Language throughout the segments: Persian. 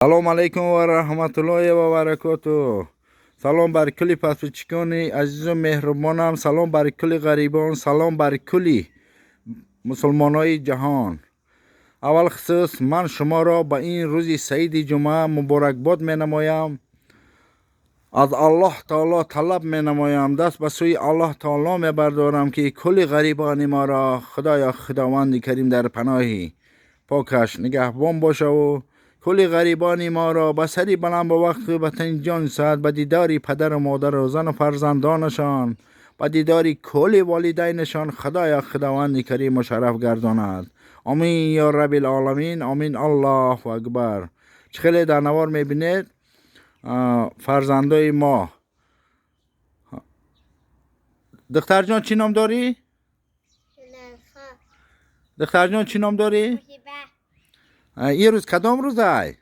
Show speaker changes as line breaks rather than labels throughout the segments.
سلام علیکم و رحمت الله و برکاته. سلام بر کلی پسپچکانی عزیز و مهربانم. سلام بر کلی غریبان. سلام بر کلی مسلمانای جهان. اول خصوص من شما را به این روز سعید جمعه مبارکباد می نمایم. از الله تعالی طلب می نمایم، دست به سوی الله تعالی می بردارم که کلی غریبان ما را خداوند کریم در پناهی پاکش نگهبان باشه و کلی غریبان ما را به سری بلند به وقت به تن جان ساعت به دیداری پدر و مادر و زن و فرزندانشان، به دیداری کلی والدینشان خداوند کریم و شرف گرداند. آمین یا رب العالمین. آمین. الله اکبر. خیلی در نوار میبینید فرزندای ما. دختر جان چی نام داری؟ دختر جان چی نام داری؟ این روز کدام روز ای؟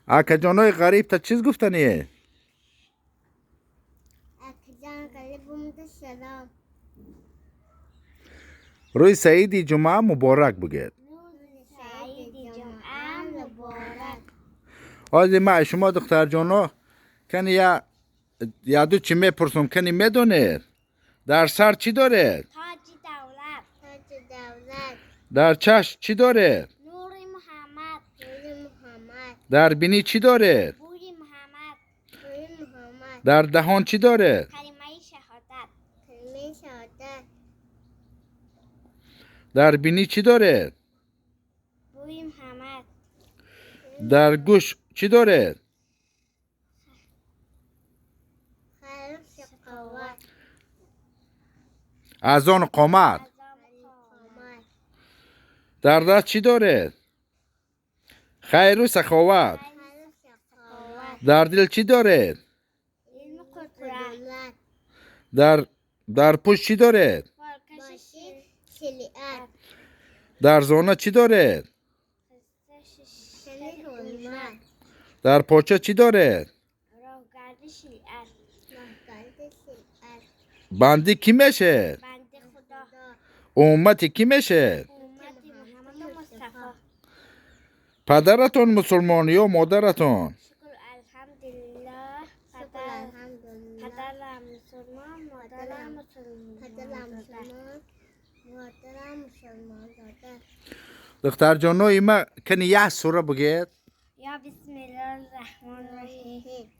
اکا جانای غریب تا چیز گفتنیه؟ روی سعید جمعه مبارک بگید. آزی ما شما دختر جانا کنی یا دو چی میپرسم کنی میدونید در سر چی داره؟
تاج دولت.
در چشم چی داره؟
نور محمد.
در بینی چی داره؟
بوی محمد.
در دهان چی داره؟
کلمه شهادت.
در بینی چی داره؟
بوی محمد.
در گوش چی داره؟ اذان قامت. در دست چی داره؟ خیر و سخاوت. در دل چی داره؟ در پشت چی داره؟ در زانه چی داره؟ در پاچه چی داره؟ بندی کی میشه؟ امتی کی میشه؟ پدرتون مسلمان یا مادرتون؟
الحمدلله. پدرم مسلمان، مادرم مسلمان.
دختر جانوی ما کنی یه سوره بگید.
یا بسم الله الرحمن الرحیم.